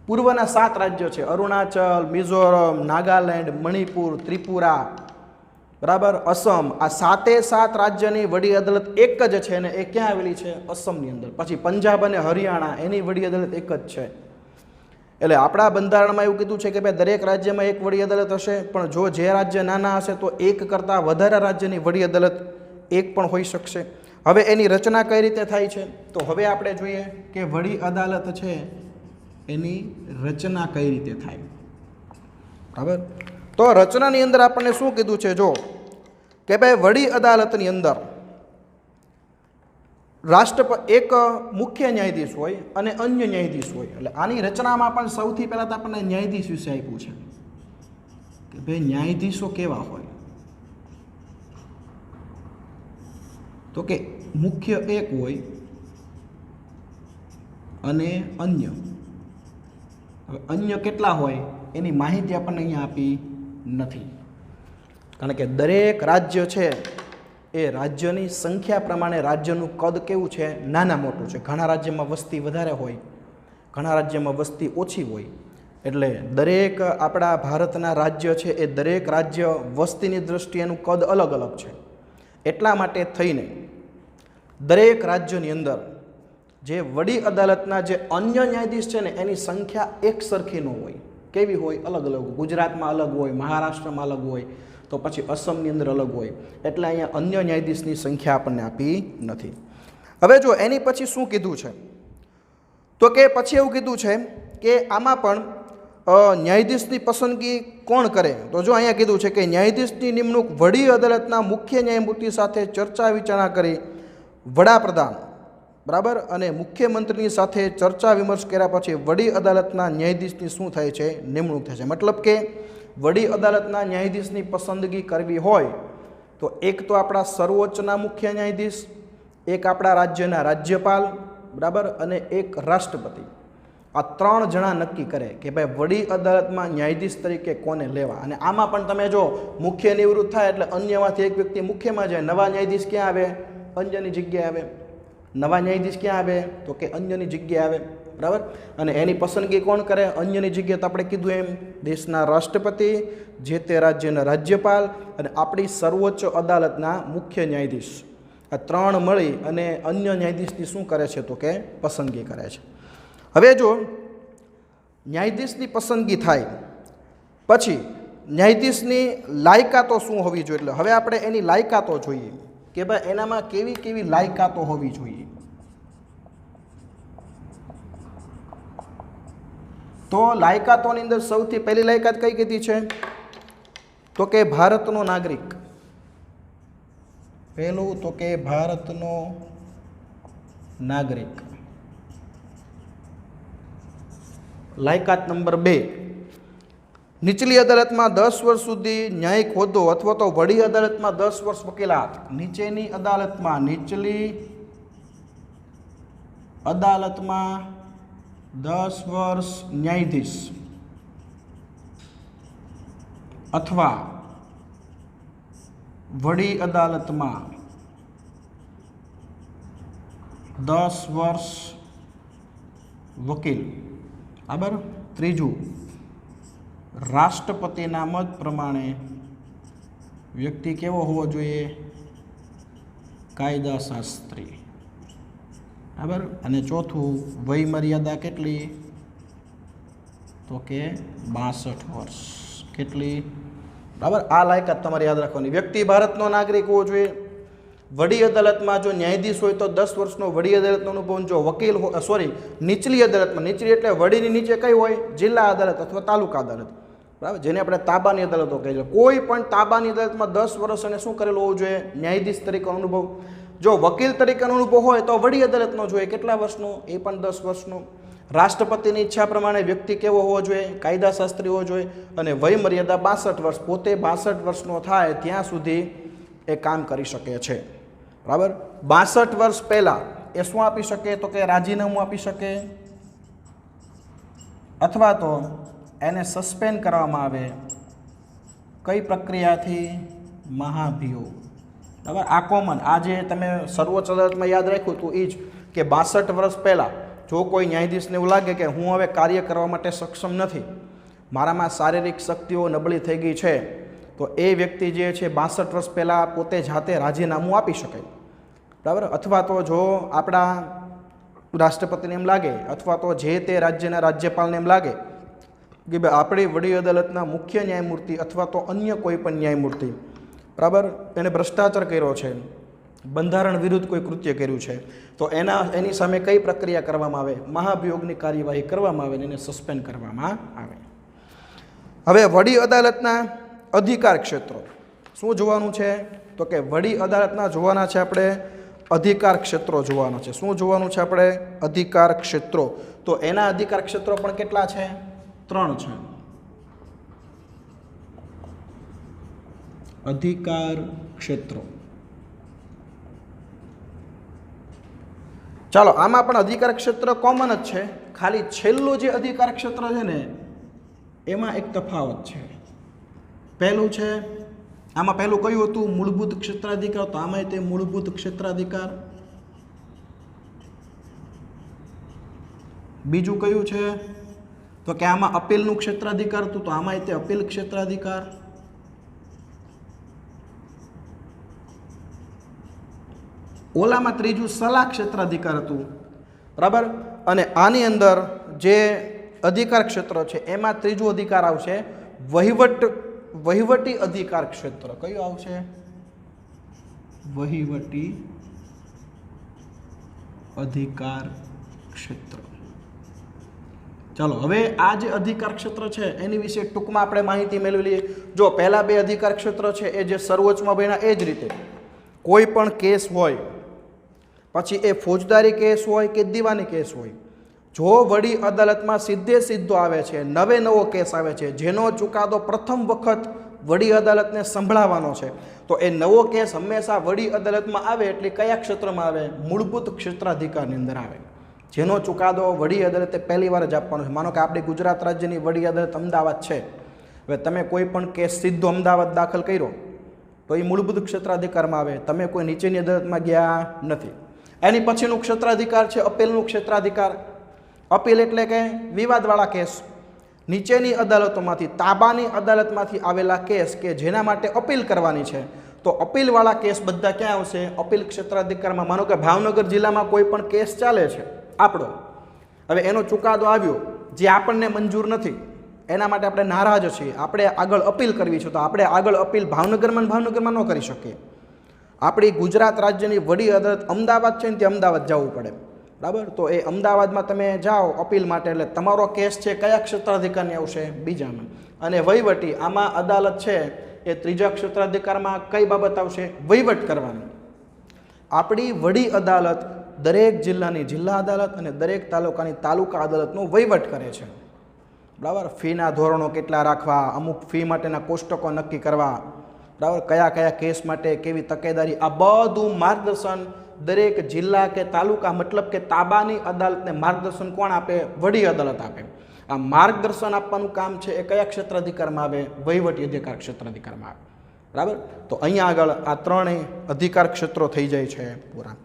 પૂર્વના 7 રાજ્યો છે, અરુણાચલ, મિઝોરમ, નાગાલેન્ડ, મણિપુર, ત્રિપુરા, બરાબર, અસમ, આ 7 રાજ્યની વડી અદાલત એક જ છે અને એ ક્યાં આવેલી છે અસમની અંદર. પછી પંજાબ અને હરિયાણા, એની વડી અદાલત એક જ છે. એટલે આપણા બંધારણમાં એવું કીધું છે કે ભાઈ દરેક રાજ્યમાં એક વડી અદાલત હશે, પણ જો જે રાજ્ય નાના હશે તો એક કરતાં વધારે રાજ્યની વડી અદાલત એક પણ હોઈ શકશે. હવે એની રચના કઈ રીતે થાય છે તો હવે આપણે જોઈએ કે વડી અદાલત છે એની રચના કઈ રીતે થાય. બરાબર, તો રચનાની અંદર આપણને શું કીધું છે, જો કે ભાઈ વડી અદાલતની અંદર એક મુખ્ય ન્યાયાધીશ હોય અને અન્ય ન્યાયાધીશ હોય. એટલે આની રચનામાં પણ સૌથી પહેલાં તો આપણને ન્યાયાધીશ વિશે આપ્યું છે કે ભાઈ ન્યાયાધીશો કેવા હોય, તો કે મુખ્ય એક હોય અને અન્ય. હવે અન્ય કેટલા હોય એની માહિતી આપણને અહીંયા આપી નથી, કારણ કે દરેક રાજ્ય છે એ રાજ્યની સંખ્યા પ્રમાણે રાજ્યનું કદ કેવું છે, નાના મોટું છે. ઘણા રાજ્યમાં વસ્તી વધારે હોય, ઘણા રાજ્યમાં વસ્તી ઓછી હોય. એટલે દરેક આપણા ભારતના રાજ્ય છે એ દરેક રાજ્ય વસ્તીની દ્રષ્ટિએ એનું કદ અલગ અલગ છે. એટલા માટે થઈને દરેક રાજ્યની અંદર જે વડી અદાલતના જે અન્ય ન્યાયાધીશ છે ને એની સંખ્યા એક સરખી ન હોય. કેવી હોય, અલગ અલગ. ગુજરાતમાં અલગ હોય, મહારાષ્ટ્રમાં અલગ હોય, તો પછી અસમની અંદર અલગ હોય. એટલે અહીંયા અન્ય ન્યાયાધીશની સંખ્યા આપણને આપી નથી. હવે જો એની પછી શું કીધું છે તો કે પછી એવું કીધું છે કે આમાં પણ ન્યાયાધીશની પસંદગી કોણ કરે, તો જો અહીંયા કીધું છે કે ન્યાયાધીશની નિમણૂક વડી અદાલતના મુખ્ય ન્યાયમૂર્તિ સાથે ચર્ચા વિચારણા કરી વડાપ્રધાન, બરાબર, અને મુખ્યમંત્રીની સાથે ચર્ચા વિમર્શ કર્યા પછી વડી અદાલતના ન્યાયાધીશની શું થાય છે, નિમણૂક થાય છે. મતલબ કે વડી અદાલતના ન્યાયાધીશની પસંદગી કરવી હોય તો એક તો આપણા સર્વોચ્ચના મુખ્ય ન્યાયાધીશ, એક આપણા રાજ્યના રાજ્યપાલ, બરાબર, અને એક રાષ્ટ્રપતિ. આ 3 જણા નક્કી કરે કે ભાઈ વડી અદાલતમાં ન્યાયાધીશ તરીકે કોને લેવા. અને આમાં પણ તમે જો મુખ્ય નિવૃત્ત થાય એટલે અન્યમાંથી એક વ્યક્તિ મુખ્યમાં જાય. નવા ન્યાયાધીશ ક્યાં આવે, અન્યની જગ્યાએ આવે. નવા ન્યાયાધીશ ક્યાં આવે તો કે અન્યની જગ્યાએ આવે, બરાબર. અને એની પસંદગી કોણ કરે, અન્યની જગ્યાએ તો આપણે કીધું એમ દેશના રાષ્ટ્રપતિ, જે તે રાજ્યના રાજ્યપાલ અને આપણી સર્વોચ્ચ અદાલતના મુખ્ય ન્યાયાધીશ. આ 3 મળી અને અન્ય ન્યાયાધીશની શું કરે છે તો કે પસંદગી કરે છે. હવે જો ન્યાયાધીશની પસંદગી થાય પછી ન્યાયાધીશની લાયકાતો શું હોવી જોઈએ, એટલે હવે આપણે એની લાયકાતો જોઈએ કે ભાઈ એનામાં કેવી કેવી લાયકાતો હોવી જોઈએ. તો લાયકાતોની અંદર સૌથી પહેલી લાયકાત કઈ કીધી છે તો કે ભારતનો નાગરિક. પહેલું તો કે ભારતનો નાગરિક. લાયકાત નંબર 2, નીચલી અદાલતમાં 10 વર્ષ સુધી ન્યાયિક હોદ્દો અથવા તો વડી અદાલતમાં 10 વર્ષ વકીલાત. નીચેની અદાલતમાં, નીચલી અદાલતમાં 10 વર્ષ ન્યાયાધીશ અથવા વડી અદાલતમાં 10 વર્ષ વકીલ. બરાબર. ત્રીજું, રાષ્ટ્રપતિના મત પ્રમાણે વ્યક્તિ કેવો હોવો જોઈએ, કાયદાશાસ્ત્રી. બરાબર. અને ચોથું, વય મર્યાદા કેટલી તો કે 62 વર્ષ. કેટલી, બરાબર. આ લાયકાત તમારે યાદ રાખવાની. વ્યક્તિ ભારતનો નાગરિક હોવો જોઈએ. વડી અદાલતમાં જો ન્યાયાધીશ હોય તો 10 વર્ષનો વડી અદાલતનો અનુભવ. જો વકીલ નીચલી અદાલતમાં, નીચલી એટલે વડીની નીચે કઈ હોય, જિલ્લા અદાલત અથવા તાલુકા અદાલત. બરાબર, જેને આપણે તાબાની અદાલતો કહીએ છીએ. કોઈ પણ તાબાની અદાલતમાં 10 વર્ષ અને શું કરેલું હોવું જોઈએ? ન્યાયાધીશ તરીકેનો અનુભવ. જો વકીલ તરીકેનો અનુભવ હોય તો વડી અદાલતનો જોઈએ. કેટલા વર્ષનો? એ પણ 10 વર્ષનો. રાષ્ટ્રપતિની ઈચ્છા પ્રમાણે વ્યક્તિ કેવો હોવો જોઈએ? કાયદાશાસ્ત્રી હોવો જોઈએ. અને વય મર્યાદા 62 વર્ષ. પોતે 62 વર્ષનો થાય ત્યાં સુધી એ કામ કરી શકે છે. બરાબર, 62 વર્ષ પહેલાં એ શું આપી શકે? તો કે રાજીનામું આપી શકે, અથવા તો એને સસ્પેન્ડ કરવામાં આવે. કઈ પ્રક્રિયાથી? મહાભિયોગ. બરાબર, આ કોમન. આજે તમે સર્વોચ્ચ અદાલતમાં યાદ રાખ્યું હતું એ જ કે 62 વર્ષ પહેલાં જો કોઈ ન્યાયાધીશને એવું લાગે કે હું હવે કાર્ય કરવા માટે સક્ષમ નથી, મારામાં શારીરિક શક્તિઓ નબળી થઈ ગઈ છે, તો એ વ્યક્તિ જે છે 62 વર્ષ પહેલાં પોતે જાતે રાજીનામું આપી શકે. બરાબર, અથવા તો જો આપણા રાષ્ટ્રપતિને એમ લાગે અથવા તો જે તે રાજ્યના રાજ્યપાલને એમ લાગે કે ભાઈ આપણી વડી અદાલતના મુખ્ય ન્યાયમૂર્તિ અથવા તો અન્ય કોઈ પણ ન્યાયમૂર્તિ, બરાબર, એને ભ્રષ્ટાચાર કર્યો છે, બંધારણ વિરુદ્ધ કોઈ કૃત્ય કર્યું છે, તો એની સામે કઈ પ્રક્રિયા કરવામાં આવે? મહાભિયોગની કાર્યવાહી કરવામાં આવે અને એને સસ્પેન્ડ કરવામાં આવે. હવે વડી અદાલતના અધિકાર ક્ષેત્રો શું જોવાનું છે? તો કે વડી અદાલતના જોવાના છે આપણે અધિકાર ક્ષેત્રો જોવાના છે. શું જોવાનું છે આપણે? અધિકાર ક્ષેત્રો. તો એના અધિકાર ક્ષેત્રો પણ કેટલા છે? 3 છે. અધિકાર ક્ષેત્રો. ચાલો, આમાં પણ અધિકાર ક્ષેત્ર કોમન જ છે, ખાલી છેલ્લું જે અધિકાર ક્ષેત્ર છે ને એમાં એક તફાવત છે. પહેલું છે, આમાં પહેલું કયું હતું? મૂળભૂત ક્ષેત્રાધિકાર. તો આમાં તે મૂળભૂત ક્ષેત્રાધિકાર. બીજું કયું છે? તો કે આમાં અપીલનું ક્ષેત્રાધિકાર હતું, તો આમાં તે અપીલ ક્ષેત્રાધિકાર. ઓલામાં ત્રીજું સલાહ ક્ષેત્રાધિકાર હતું. બરાબર, અને આની અંદર જે અધિકાર ક્ષેત્ર છે એમાં ત્રીજું અધિકાર આવશે વહીવટી અધિકાર ક્ષેત્ર. કયું આવશે? વહીવટી અધિકાર ક્ષેત્ર. ચાલો, હવે આ જે અધિકાર ક્ષેત્ર છે એની વિશે ટૂંકમાં આપણે માહિતી મેળવી લઈએ. જો પહેલા 2 અધિકાર ક્ષેત્ર છે એ જે સર્વોચ્ચમાં બન્યા એ જ રીતે કોઈ પણ કેસ હોય, પછી એ ફોજદારી કેસ હોય કે દીવાની કેસ હોય, જો વડી અદાલતમાં સીધો આવે છે, નવો કેસ આવે છે, જેનો ચુકાદો પ્રથમ વખત વડી અદાલતને સંભળાવવાનો છે, તો એ નવો કેસ હંમેશા વડી અદાલતમાં આવે એટલે કયા ક્ષેત્રમાં આવે? મૂળભૂત ક્ષેત્રાધિકારની અંદર આવે. જેનો ચુકાદો વડી અદાલતે પહેલી વાર જ આપવાનો છે. માનો કે આપણી ગુજરાત રાજ્યની વડી અદાલત અમદાવાદ છે. હવે તમે કોઈ પણ કેસ સીધો અમદાવાદ દાખલ કર્યો તો એ મૂળભૂત ક્ષેત્રાધિકારમાં આવે. તમે કોઈ નીચેની અદાલતમાં ગયા નથી. એની પછીનું ક્ષેત્રાધિકાર છે અપીલનું ક્ષેત્રાધિકાર. અપીલ એટલે કે વિવાદવાળા કેસ. નીચેની અદાલતોમાંથી, તાબાની અદાલતમાંથી આવેલા કેસ કે જેના માટે અપીલ કરવાની છે, તો અપીલવાળા કેસ બધા ક્યાં આવશે? અપીલ ક્ષેત્રાધિકારમાં. માનો કે ભાવનગર જિલ્લામાં કોઈ પણ કેસ ચાલે છે આપણો, હવે એનો ચુકાદો આવ્યો જે આપણને મંજૂર નથી, એના માટે આપણે નારાજ છીએ, આપણે આગળ અપીલ કરવી છે, તો આપણે આગળ અપીલ ભાવનગરમાં ન કરી શકીએ. આપણી ગુજરાત રાજ્યની વડી અદાલત અમદાવાદ છે ને તે અમદાવાદ જવું પડે. બરાબર, તો એ અમદાવાદમાં તમે જાઓ અપીલ માટે એટલે તમારો કેસ છે કયા ક્ષેત્રાધિકારની આવશે? બીજામાં. અને વહીવટી, આમાં અદાલત છે એ ત્રીજા ક્ષેત્રાધિકારમાં કઈ બાબત આવશે? વહીવટ કરવાની. આપણી વડી અદાલત દરેક જિલ્લાની જિલ્લા અદાલત અને દરેક તાલુકાની તાલુકા અદાલતનો વહીવટ કરે છે. બરાબર, ફીના ધોરણો કેટલા રાખવા, અમુક ફી માટેના કોષ્ટકો નક્કી કરવા, બરાબર, કયા કેસ માટે કેવી તકેદારી, આ બધું માર્ગદર્શન દરેક જિલ્લા કે તાલુકા, મતલબ કે તાબાની અદાલતને માર્ગદર્શન કોણ આપે? વડી અદાલત આપે. આ માર્ગદર્શન આપવાનું કામ છે એ કયા ક્ષેત્રાધિકારમાં આવે? વહીવટી અધિકાર ક્ષેત્રાધિકારમાં આવે. બરાબર, તો અહીંયા આગળ આ 3 અધિકાર ક્ષેત્રો થઈ જાય છે પૂરા.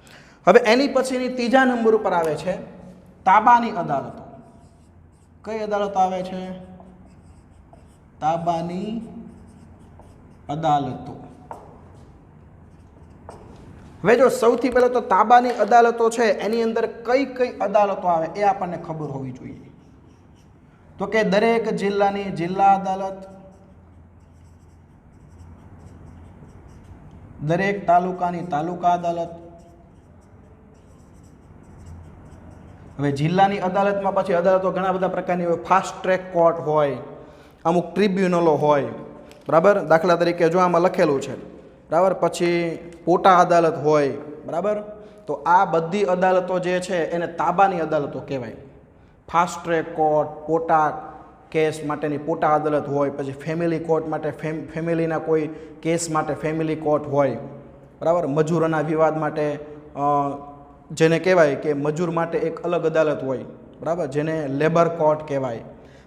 હવે એની પછીની ત્રીજા નંબર ઉપર આવે છે તાબાની અદાલતો. કઈ અદાલતો આવે છે? તાબાની અદાલતો. હવે જો સૌથી પહેલા તો તાબાની અદાલતો છે એની અંદર કઈ અદાલતો આવે એ આપણને ખબર હોવી જોઈએ. તો કે દરેક જિલ્લાની જિલ્લા અદાલત, દરેક તાલુકાની તાલુકા અદાલત. હવે જિલ્લાની અદાલતમાં પછી અદાલતો ઘણા બધા પ્રકારની હોય. ફાસ્ટ ટ્રેક કોર્ટ હોય, અમુક ટ્રિબ્યુનલો હોય, બરાબર. દાખલા તરીકે જો આમાં લખેલું છે, બરાબર. પછી પોટા અદાલત હોય, બરાબર. તો આ બધી અદાલતો જે છે એને તાબાની અદાલતો કહેવાય. ફાસ્ટ ટ્રેક કોર્ટ, પોટા કેસ માટેની પોટા અદાલત હોય, પછી ફેમિલી કોર્ટ માટે ફેમિલીના કોઈ કેસ માટે ફેમિલી કોર્ટ હોય, બરાબર. મજૂરોના વિવાદ માટે જેને કહેવાય કે મજૂર માટે એક અલગ અદાલત હોય, બરાબર, જેને લેબર કોર્ટ કહેવાય.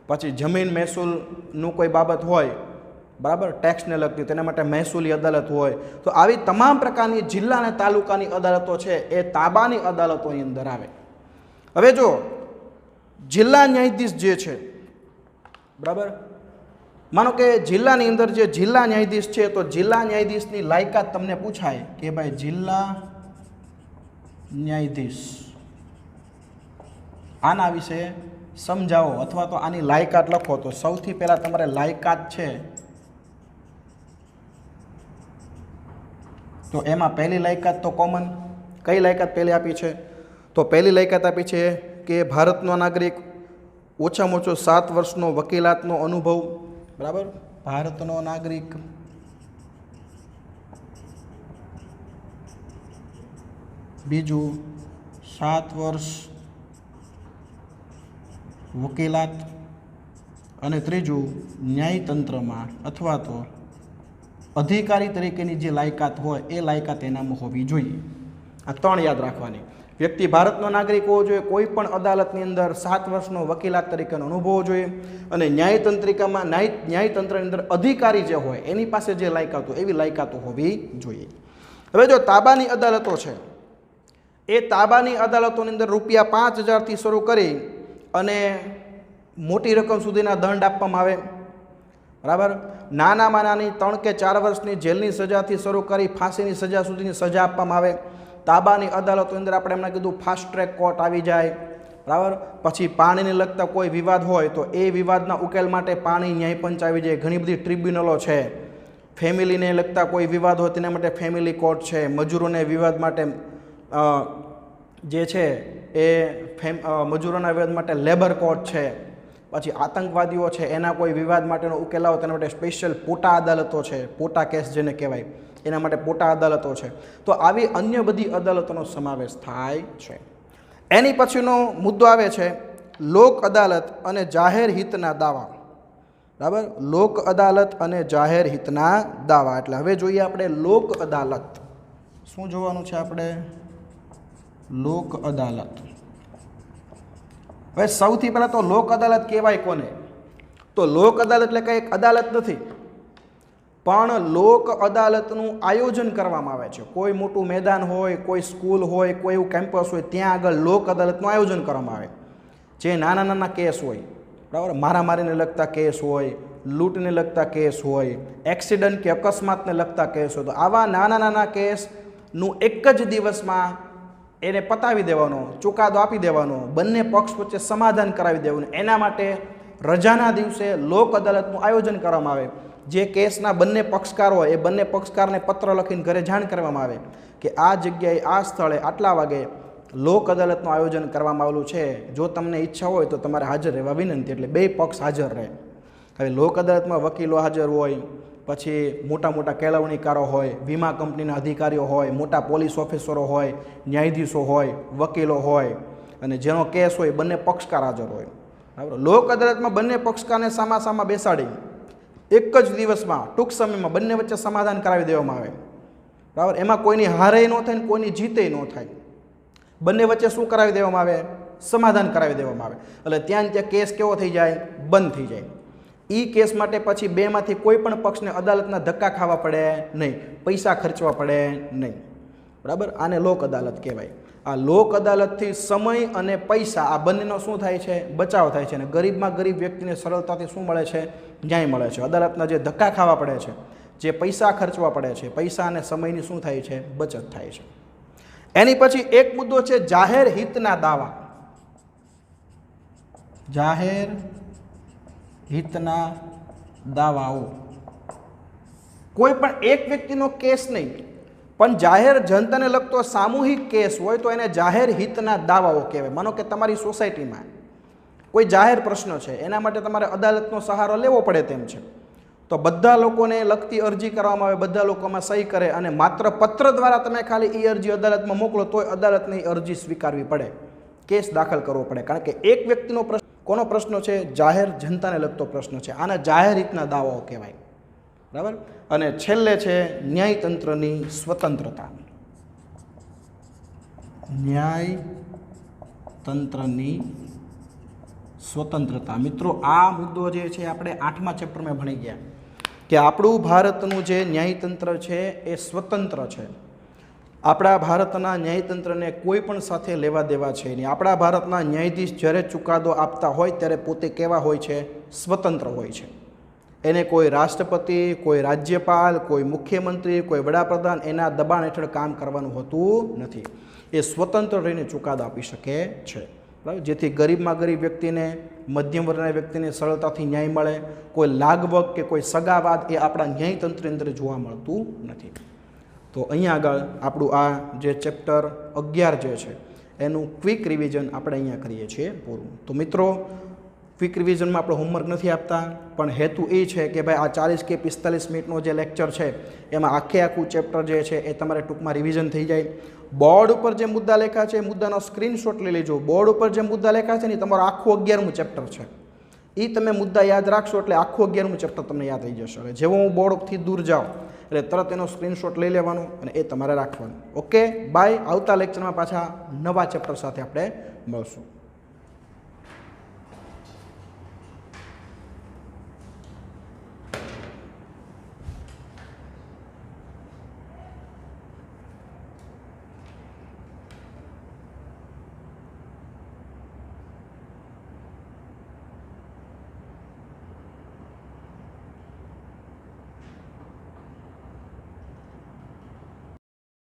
પછી જમીન મહેસૂલનું કોઈ બાબત હોય, બરાબર, ટેક્સને લગતી, તેના માટે મહેસૂલી અદાલત હોય. તો આવી તમામ પ્રકારની જિલ્લા અને તાલુકાની અદાલતો છે એ તાબાની અદાલતોની અંદર આવે. હવે જો જિલ્લા ન્યાયાધીશ જે છે, બરાબર, માનો કે જિલ્લાની અંદર જે જિલ્લા ન્યાયાધીશ છે, તો જિલ્લા ન્યાયાધીશની લાયકાત તમને પૂછાય કે ભાઈ જિલ્લા ન્યાયાધીશ આના વિશે સમજાવો અથવા તો આની લાયકાત લખો. તો સૌથી પહેલાં તમારે લાયકાત છે, તો એમાં પહેલી લાયકાત તો કોમન. કઈ લાયકાત પહેલી આપી છે? તો પહેલી લાયકાત આપી છે કે ભારતનો નાગરિક, ઓછામાં ઓછો 7 વર્ષનો વકીલાતનો અનુભવ, બરાબર. ભારતનો નાગરિક, બીજું 7 વર્ષ વકીલાત, અને ત્રીજું ન્યાયતંત્રમાં અથવા તો અધિકારી તરીકેની જે લાયકાત હોય એ લાયકાત એનામાં હોવી જોઈએ. આ 3 યાદ રાખવાની. વ્યક્તિ ભારતનો નાગરિક હોવો જોઈએ, કોઈ પણ અદાલતની અંદર 7 વર્ષનો વકીલાત તરીકેનો અનુભવ હોવો જોઈએ, અને ન્યાયતંત્રની અંદર અધિકારી જે હોય એની પાસે જે લાયકાતો એવી લાયકાતો હોવી જોઈએ. હવે જો તાબાની અદાલતો છે, એ તાબાની અદાલતોની અંદર ₹5,000થી શરૂ કરી અને મોટી રકમ સુધીના દંડ આપવામાં આવે, બરાબર. નાનામાં નાની 3 કે 4 વર્ષની જેલની સજાથી શરૂ કરી ફાંસીની સજા સુધીની સજા આપવામાં આવે. તાબાની અદાલતો અંદર આપણે એમણે કીધું ફાસ્ટ ટ્રેક કોર્ટ આવી જાય, બરાબર. પછી પાણીને લગતા કોઈ વિવાદ હોય તો એ વિવાદના ઉકેલ માટે પાણી ન્યાય પંચ આવી જાય. ઘણી બધી ટ્રિબ્યુનલો છે. ફેમિલીને લગતા કોઈ વિવાદ હોય તેના માટે ફેમિલી કોર્ટ છે. મજૂરોને વિવાદ માટે જે છે એ મજૂરોના વિવાદ માટે લેબર કોર્ટ છે. પછી આતંકવાદીઓ છે એના કોઈ વિવાદ માટેનો ઉકેલ આવે તેના માટે સ્પેશિયલ પોટા અદાલતો છે, પોટા કેસ જેને કહેવાય, એના માટે પોટા અદાલતો છે. તો આવી અન્ય બધી અદાલતોનો સમાવેશ થાય છે. એની પછીનો મુદ્દો આવે છે લોક અદાલત અને જાહેર હિતના દાવા, બરાબર. લોક અદાલત અને જાહેર હિતના દાવા એટલે હવે જોઈએ આપણે લોક અદાલત. શું જોવાનું છે આપણે? લોક અદાલત. હવે સૌથી પહેલાં તો લોક અદાલત કહેવાય કોને? તો લોક અદાલત એટલે કંઈ એક અદાલત નથી, પણ લોક અદાલતનું આયોજન કરવામાં આવે છે. કોઈ મોટું મેદાન હોય, કોઈ સ્કૂલ હોય, કોઈ એવું કેમ્પસ હોય, ત્યાં આગળ લોક અદાલતનું આયોજન કરવામાં આવે. જે નાના નાના કેસ હોય, બરાબર, મારામારીને લગતા કેસ હોય, લૂંટને લગતા કેસ હોય, એક્સિડન્ટ કે અકસ્માતને લગતા કેસ હોય, તો આવા નાના નાના કેસનું એક જ દિવસમાં એને પતાવી દેવાનો, ચુકાદો આપી દેવાનો, બંને પક્ષ વચ્ચે સમાધાન કરાવી દેવાનું. એના માટે રજાના દિવસે લોક અદાલતનું આયોજન કરવામાં આવે. જે કેસના બંને પક્ષકાર હોય એ બંને પક્ષકારને પત્ર લખીને ઘરે જાણ કરવામાં આવે કે આ જગ્યાએ આ સ્થળે આટલા વાગે લોક અદાલતનું આયોજન કરવામાં આવેલું છે, જો તમને ઈચ્છા હોય તો તમારે હાજર રહેવા વિનંતી. એટલે બે પક્ષ હાજર રહે. હવે લોક અદાલતમાં વકીલો હાજર હોય, પછી મોટા મોટા કેળવણીકારો હોય, વીમા કંપનીના અધિકારીઓ હોય, મોટા પોલીસ ઓફિસરો હોય, ન્યાયાધીશો હોય, વકીલો હોય, અને જેનો કેસ હોય બંને પક્ષકાર હાજર હોય, બરાબર. લોક અદાલતમાં બંને પક્ષકારને સામા બેસાડી એક જ દિવસમાં ટૂંક સમયમાં બંને વચ્ચે સમાધાન કરાવી દેવામાં આવે, બરાબર. એમાં કોઈની હારે ન થાય ને કોઈની જીતે ન થાય. બંને વચ્ચે શું કરાવી દેવામાં આવે? સમાધાન કરાવી દેવામાં આવે. એટલે ત્યાં કેસ કેવો થઈ જાય? બંધ થઈ જાય. એ કેસ માટે પછી બેમાંથી કોઈ પણ પક્ષને અદાલતના ધક્કા ખાવા પડે નહીં, પૈસા ખર્ચવા પડે નહીં, બરાબર. આને લોક અદાલત કહેવાય. આ લોક અદાલતથી સમય અને પૈસા આ બંનેનો શું થાય છે? બચાવ થાય છે. અને ગરીબમાં ગરીબ વ્યક્તિને સરળતાથી શું મળે છે? ન્યાય મળે છે. અદાલતના જે ધક્કા ખાવા પડે છે, જે પૈસા ખર્ચવા પડે છે, પૈસા અને સમયની શું થાય છે? બચત થાય છે. એની પછી એક મુદ્દો છે જાહેર હિતના દાવા. જાહેર હિતના દાવાઓ. કોઈ પણ એક વ્યક્તિનો કેસ નહીં, પણ જાહેર જનતાને લગતો સામૂહિક કેસ હોય તો એને જાહેર હિતના દાવાઓ કહેવાય. માનો કે તમારી સોસાયટીમાં કોઈ જાહેર પ્રશ્ન છે એના માટે તમારે અદાલતનો સહારો લેવો પડે તેમ છે, તો બધા લોકોને લગતી અરજી કરવામાં આવે, બધા લોકોમાં સહી કરે અને માત્ર પત્ર દ્વારા તમે ખાલી એ અરજી અદાલતમાં મોકલો તોય અદાલતની અરજી સ્વીકારવી પડે, કેસ દાખલ કરવો પડે. કારણ કે એક વ્યક્તિનો પ્રશ્ન, કોનો પ્રશ્ન છે? જાહેર જનતાને લગતો પ્રશ્ન છે. આના જાહેર હિતના દાવાઓ કહેવાય. બરાબર. અને છેલ્લે છે ન્યાયતંત્રની સ્વતંત્રતા. ન્યાયતંત્રની સ્વતંત્રતા. મિત્રો, આ મુદ્દો જે છે આપણે 8મા ચેપ્ટરમાં ભણી ગયા કે આપણું ભારતનું જે ન્યાયતંત્ર છે એ સ્વતંત્ર છે. આપણા ભારતના ન્યાયતંત્રને કોઈ પણ સાથે લેવા દેવા છે નહીં. આપણા ભારતના ન્યાયાધીશ જ્યારે ચુકાદો આપતા હોય ત્યારે પોતે કેવા હોય છે? સ્વતંત્ર હોય છે. એને કોઈ રાષ્ટ્રપતિ, કોઈ રાજ્યપાલ, કોઈ મુખ્યમંત્રી, કોઈ વડાપ્રધાન એના દબાણ હેઠળ કામ કરવાનું હોતું નથી. એ સ્વતંત્ર રહીને ચુકાદો આપી શકે છે. બરાબર. જેથી ગરીબમાં ગરીબ વ્યક્તિને, મધ્યમ વર્ગના વ્યક્તિને સરળતાથી ન્યાય મળે. કોઈ લાગવગ કે કોઈ સગાવાદ એ આપણા ન્યાયતંત્રની અંદર જોવા મળતું નથી. તો અહીંયા આગળ આપણું આ જે ચેપ્ટર 11 જે છે એનું ક્વિક રિવિઝન આપણે અહીંયા કરીએ છીએ પૂરું. તો મિત્રો, ક્વિક રિવિઝનમાં આપણે હોમવર્ક નથી આપતા, પણ હેતુ એ છે કે ભાઈ આ 40 કે 45 મિનિટનો જે લેક્ચર છે એમાં આખું ચેપ્ટર જે છે એ તમારે ટૂંકમાં રિવિઝન થઈ જાય. બોર્ડ ઉપર જે મુદ્દા લખ્યા છે એ મુદ્દાનો સ્ક્રીનશોટ લઈ લેજો. બોર્ડ ઉપર જે મુદ્દા લખ્યા છે ને તમારું આખું 11મું ચેપ્ટર છે. એ તમે મુદ્દા યાદ રાખશો એટલે આખું 11મું ચેપ્ટર તમને યાદ થઈ જશે. હવે જેવો હું બોર્ડથી દૂર જાઉં એટલે તરત એનો સ્ક્રીનશોટ લઈ લેવાનો અને એ તમારે રાખવાનું. Okay, bye. આવતા લેક્ચરમાં પાછા નવા ચેપ્ટર સાથે આપણે મળશું.